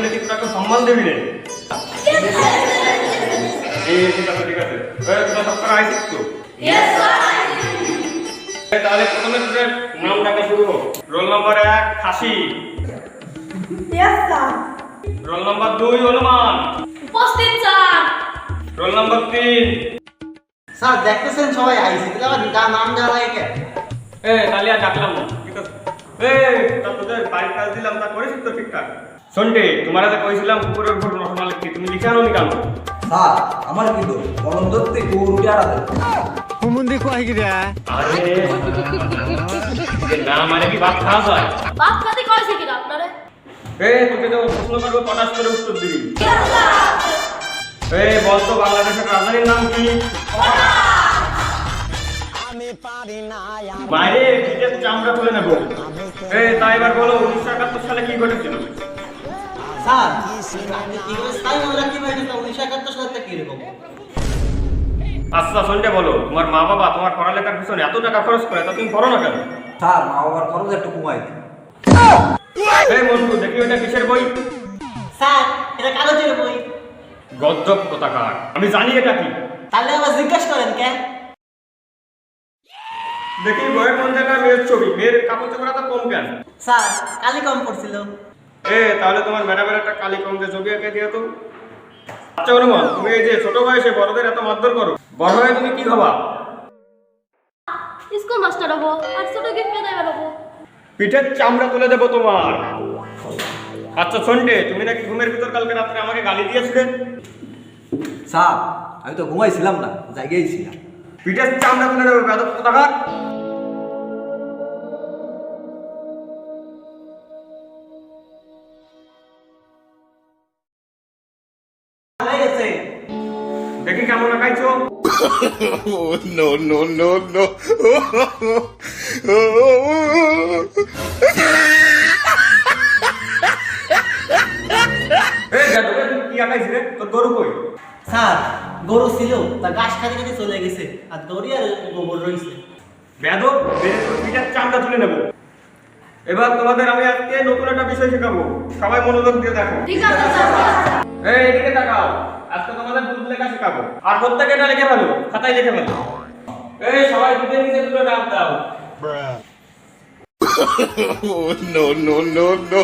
জন্য কি তোরা সম্মান দিবি রে? ঠিক আছে ঠিক আছে। তোরা সব করা আইছিস তো? তাহলে প্রথমে তোদের নাম ডাকা শুরু হোক। রোল নাম্বার 1 খাসি। Roll number 2 Hanuman. উপস্থিত স্যার। Roll number 3। স্যার দেখতেছেন সবাই আইছে, তাহলে আবার নাম দেওয়া লাগে কেন? তাহলে আর ডাকলাম না, ঠিক আছে? তা তোদের বাড়ির কাজ দিলাম, তা করেছিস তো ঠিকঠাক? সন্টে, তোমার হাতে কইছিলাম কুকুরের উপর রসনা লিখতে, তুমি লিখে আনো নি কেন? স্যার আমার কিন্তু কলম ধরতে গরুটি আড়াতে হুমুন্দি কয় কি রে? আরে না মানে কি ভাত খাওয়া যায়? বাপ কাতে কইছে কি আপনারে? তোকে তো প্রশ্ন করবো, পটাশ করে উত্তর দিবি। বল তো বাংলাদেশের রাজধানীর নাম কি? বাইরে পিঠের চামড়া তুলে নেবো। তাই এবার বলো 1971 সালে কি ঘটেছিল? স্যার আপনি কি করে স্থায়ী আমরা কি ভাই 1971 সালটা কি রকম? আচ্ছা শুনতে বলো, তোমার মা বাবা তোমার পড়ালেখার পিছনে এত টাকা খরচ করে, তা তুমি পড়ো না কেন? স্যার মা বাবার খরচ একটু কমাই দিন। মন্টু দেখি ওটা কিসের বই? স্যার এটা কাগজের বই। গদ্যপ কোথাকার, আমি জানি এটা কি। তাহলে আবার জিজ্ঞাসা করেন কেন? দেখি বইয়ের কোন জায়গায় মেয়ের ছবি, মেয়ের কাপড় চোপড় তো কম কেন? স্যার কালি কম পড়ছিল। তাহলে তোমার ম্যাডামের একটা কালি কম দিয়ে ছবি এঁকে দিয়ে তো। আচ্ছা অনুমান, তুমি এই যে ছোট বয়সে বড়দের এত মারধর করো, বড় হয়ে তুমি কি হবা? স্কুল মাস্টার হবো আর ছোট গিফট দেব হবো। পিঠের চামড়া তুলে দেবো তোমার। আচ্ছা সন্ডে, তুমি নাকি ঘুমের ভিতর কালকে রাত্রে আমাকে গালি দিয়েছিলে? স্যার আমি তো ঘুমাইছিলাম না, জায়গায় ছিলাম। পিঠের চামড়া তুলে দেবো বেদব কোথাকার। হয়ে গেছে। দেখি কেমন আঁকাইছো। No, no, no, no. কি আঁকাইছিলে? তোর গরু কই? স্যার গরু ছিল তা ঘাস খাতে খাতে চলে গেছে আর দড়ি আর গোবর রইছে। বেদব, পিঠের চামড়া তুলে নেবো। এবার তোমাদের আমি আজকে নতুন একটা বিষয় শেখাবো, সবাই মনোযোগ দিয়ে দেখো। ঠিক আছে স্যার। এদিকে তাকাও, আজকে তোমাদের দুধ লেখা শেখাবো, আর প্রত্যেকে এটা লিখে ফেলো, খাতায় লিখে ফেলো। সবাই দুধের নিচে দুটো ডাব দাও। No, no, no, no.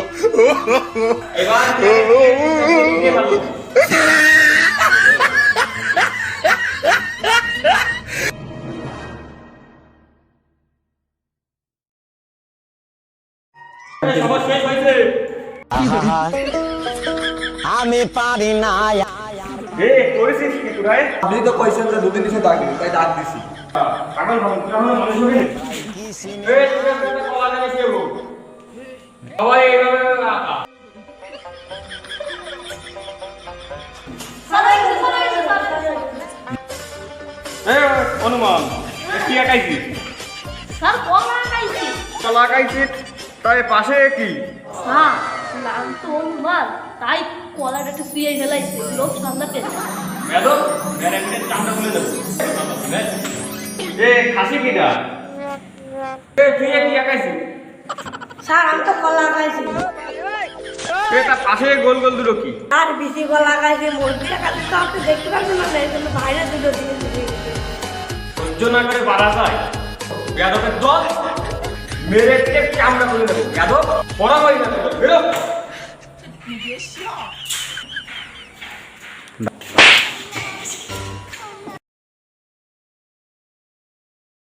এবার লিখে ফেলো। সবার শেষ হয়েছে। আমি পারি না। করেছিস কি তোরাই? আপনি তো কইছেন যে দুদিন নিচে দাগ দিন, তাই দাগ দিছি। পাগল ভাবো, তোরা হলো মানুষ হবে। তোরা একটা কলা গাছ খেয়েবো। সবাই এইভাবে আঁকা। অনুমান কি আঁকাইছিস? স্যার কলা আঁকাইছি। কলা আঁকাইছিস, তাই পাশে কি? স্যার নাম তো অনুমান, তাই কলাটা একটু শুয়ে ফেলাইছে, লোক সামলাতে। বেদব, প্যারামিডের চামড়া খুলে দেবো। খাসি কিটা? তুই কি আঁকাইছিস? স্যার আমি তো কলা খাইছি তার পাশে গোল গোল দুটো কি? আর বেশি কলা খাইছি মুরগিটা খালি তো আপনি দেখতে পাবেন না, এই জন্য বাইরে দুটো দিয়ে দিয়েছি। সহ্য না করে পারা যায়? বেদবের দল মেরে চামড়া খুলে দেবো। বেদব পড়া হয় না, বেরো।